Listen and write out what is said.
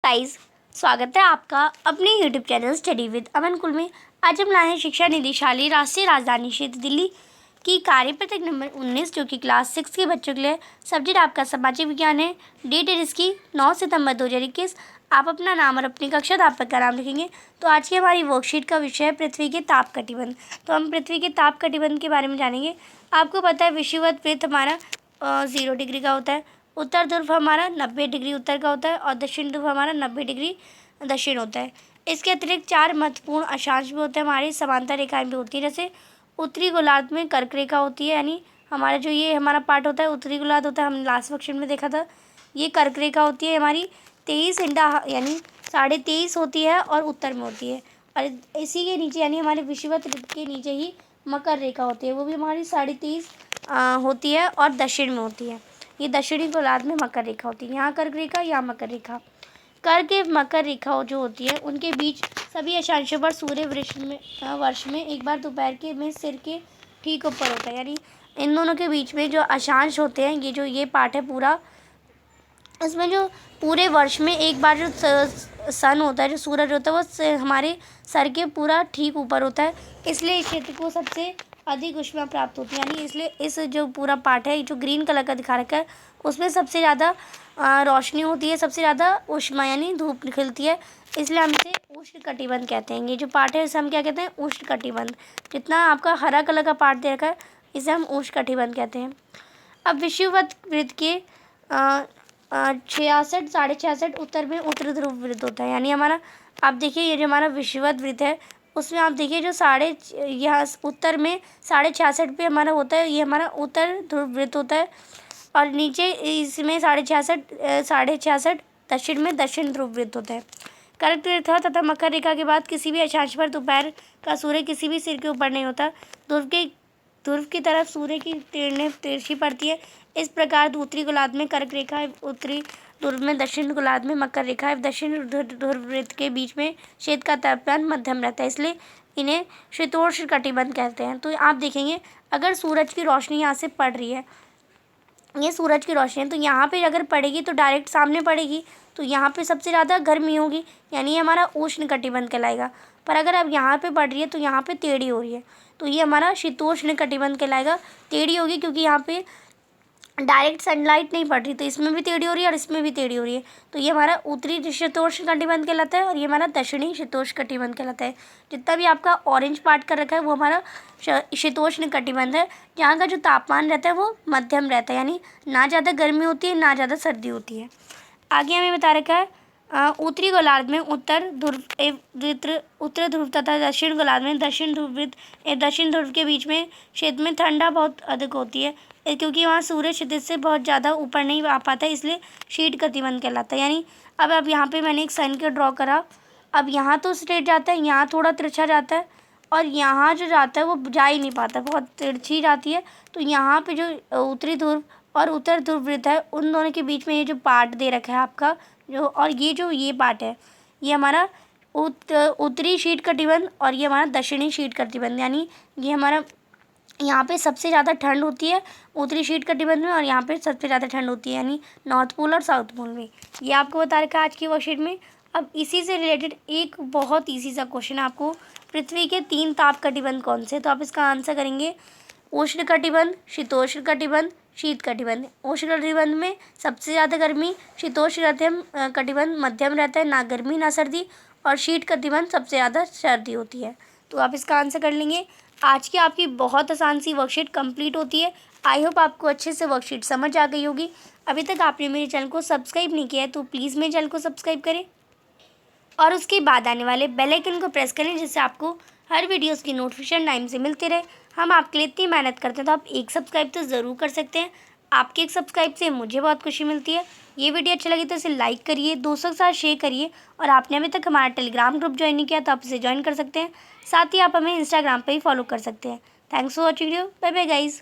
Guys, स्वागत है आपका अपने यूट्यूब चैनल स्टडी विद अमन कुल में। आज हम लाए हैं शिक्षा निदेशालय राष्ट्रीय राजधानी क्षेत्र दिल्ली की कार्यपत्रक नंबर 19 जो कि क्लास 6 के बच्चों के लिए। सब्जेक्ट आपका सामाजिक विज्ञान है। डेट है इसकी 9 सितंबर 2021। आप अपना नाम और अपनी कक्षा अध्यापक का नाम लिखेंगे। तो आज की हमारी वर्कशीट का विषय है पृथ्वी के ताप कटिबंध। तो हम पृथ्वी के ताप कटिबंध के बारे में जानेंगे। आपको पता है विषुवत वृत्त हमारा 0 डिग्री का होता है। उत्तर ध्रुव हमारा 90 डिग्री उत्तर का होता है और दक्षिण ध्रुव हमारा 90 डिग्री दक्षिण होता है। इसके अतिरिक्त 4 महत्वपूर्ण अक्षांश भी होते हैं, हमारी समांतर रेखाएं भी होती है। जैसे उत्तरी गोलार्ध में कर्क रेखा होती है, यानी हमारा जो ये हमारा पार्ट होता है उत्तरी गोलार्ध होता है, हमने लास्ट वर्कशीट में देखा था। ये कर्क रेखा होती है हमारी 23 इंडा यानी 23.5 होती है और उत्तर में होती है। और इसी के नीचे यानी हमारे विषुवत वृत्त के नीचे ही मकर रेखा होती है, वो भी हमारी 23.5 होती है और दक्षिण में होती है। ये दक्षिणी गोलार्ध में मकर रेखा होती है। यहाँ कर्क रेखा, यहाँ मकर रेखा। कर्क मकर रेखा जो होती है उनके बीच सभी अक्षांशों पर सूर्य वर्ष में एक बार दोपहर के में सिर के ठीक ऊपर होता है। यानी इन दोनों के बीच में जो अक्षांश होते हैं, ये जो ये पार्ट है पूरा, इसमें जो पूरे वर्ष में एक बार जो सन होता है, जो सूरज होता है, वो हमारे सर के पूरा ठीक ऊपर होता है। इसलिए इस क्षेत्र को सबसे अधिक ऊष्मा प्राप्त होती है। यानी इसलिए इस जो पूरा पार्ट है, जो ग्रीन कलर का दिखा रखा है, उसमें सबसे ज़्यादा रोशनी होती है, सबसे ज़्यादा ऊष्मा यानी धूप निकलती है। इसलिए हम इसे उष्ण कटिबंध कहते हैं। ये जो पार्ट है इसे हम क्या कहते हैं? उष्ण कटिबंध। जितना आपका हरा कलर का पार्ट दे रखा है इसे हम उष्ण कटिबंध कहते हैं। अब विषुवत वृत्त के 66 66.5 उत्तर में उत्तर ध्रुव वृत्त होता है। यानी हमारा आप देखिए ये जो हमारा विषुवत वृत्त है उसमें आप देखिए जो यहाँ उत्तर में 66.5 पे हमारा होता है, ये हमारा उत्तर ध्रुव वृत्त होता है। और नीचे इसमें 66.5 दक्षिण में दक्षिण ध्रुव वृत्त होता है। कर्क रेखा तथा मकर रेखा के बाद किसी भी अक्षांश पर दोपहर का सूर्य किसी भी सिर के ऊपर नहीं होता। ध्रुव की तरफ सूर्य की किरणें तिरछी पड़ती है। इस प्रकार उत्तरी गोलार्ध में कर्क रेखा, उत्तरी ध्रुव में दक्षिण गोलार्ध में मकर रेखा, दक्षिण ध्रुव वृत्त के बीच में क्षेत्र का तापमान मध्यम रहता है, इसलिए इन्हें शीतोष्ण कटिबंध कहते हैं। तो आप देखेंगे अगर सूरज की रोशनी यहाँ से पड़ रही है, ये सूरज की रोशनी है, तो यहाँ पे अगर पड़ेगी तो डायरेक्ट सामने पड़ेगी, तो यहाँ पे सबसे ज़्यादा गर्मी होगी, यानी ये हमारा उष्ण कटिबंध कहलाएगा। पर अगर अब यहाँ पे पड़ रही है तो यहाँ पे टेढ़ी हो रही है, तो ये हमारा शीतोष्ण कटिबंध कहलाएगा। टेढ़ी होगी क्योंकि यहाँ पे डायरेक्ट सनलाइट नहीं पड़ रही, तो इसमें भी टेढ़ी हो रही है और इसमें भी टेढ़ी हो रही है, तो ये हमारा उत्तरी शीतोष्ण कटिबंध कहलाता है और ये हमारा दक्षिणी शीतोष्ण कटिबंध कहलाता है। जितना भी आपका ऑरेंज पार्ट कर रखा है वो हमारा शीतोष्ण कटिबंध है, जहाँ का जो तापमान रहता है वो मध्यम रहता है, यानी ना ज़्यादा गर्मी होती है ना ज़्यादा सर्दी होती है। आगे हमें बता रखा है उत्तरी गोलार्ध में उत्तर ध्रुव तथा दक्षिण गोलार्ध में दक्षिण ध्रुव के बीच में क्षेत्र में ठंडा बहुत अधिक होती है, क्योंकि वहाँ सूर्य क्षितिज से बहुत ज़्यादा ऊपर नहीं आ पाता है, इसलिए शीत कटिबंध कहलाता है। यानी अब यहाँ पे मैंने एक सन का ड्रॉ करा, अब यहाँ तो स्ट्रेट जाता है, यहाँ थोड़ा तिरछा जाता है और यहाँ जो जाता है वो जा ही नहीं पाता, बहुत तिरछी जाती है। तो यहाँ पे जो उत्तरी ध्रुव और उत्तर ध्रुव वृत्त है उन दोनों के बीच में ये जो पार्ट दे रखा है आपका जो, और ये पार्ट है ये हमारा उत्तरी शीत कटिबंध और ये हमारा दक्षिणी शीत कटिबंध। यानी ये हमारा यहाँ पे सबसे ज़्यादा ठंड होती है उत्तरी शीत कटिबंध में और यहाँ पे सबसे ज़्यादा ठंड होती है, यानी नॉर्थ पोल और साउथ पोल में। ये आपको बता रखा है आज की वर्कशीट में। अब इसी से रिलेटेड एक बहुत ईजी सा क्वेश्चन है आपको, पृथ्वी के 3 ताप कटिबंध कौन से? तो आप इसका आंसर करेंगे उष्ण कटिबंध, शीतोष्ण कटिबंध, शीत कटिबंध। उष्ण कटिबंध में सबसे ज़्यादा गर्मी, शीतोष्ण कटिबंध मध्यम रहता है, ना गर्मी ना सर्दी, और शीत कटिबंध सबसे ज़्यादा सर्दी होती है। तो आप इसका आंसर कर लेंगे। आज की आपकी बहुत आसान सी वर्कशीट कंप्लीट होती है। आई होप आपको अच्छे से वर्कशीट समझ आ गई होगी। अभी तक आपने मेरे चैनल को सब्सक्राइब नहीं किया है तो प्लीज़ मेरे चैनल को सब्सक्राइब करें और उसके बाद आने वाले बेल आइकन को प्रेस करें, जिससे आपको हर वीडियोस की नोटिफिकेशन टाइम से मिलते रहे। हम आपके लिए इतनी मेहनत करते हैं तो आप एक सब्सक्राइब तो ज़रूर कर सकते हैं। आपके एक सब्सक्राइब से मुझे बहुत खुशी मिलती है। ये वीडियो अच्छा लगी तो इसे लाइक करिए, दोस्तों के साथ शेयर करिए, और आपने अभी तक हमारा टेलीग्राम ग्रुप ज्वाइन नहीं किया तो आप इसे ज्वाइन कर सकते हैं। साथ ही आप हमें इंस्टाग्राम पर ही फॉलो कर सकते हैं। Thanks for watching video. Bye bye guys.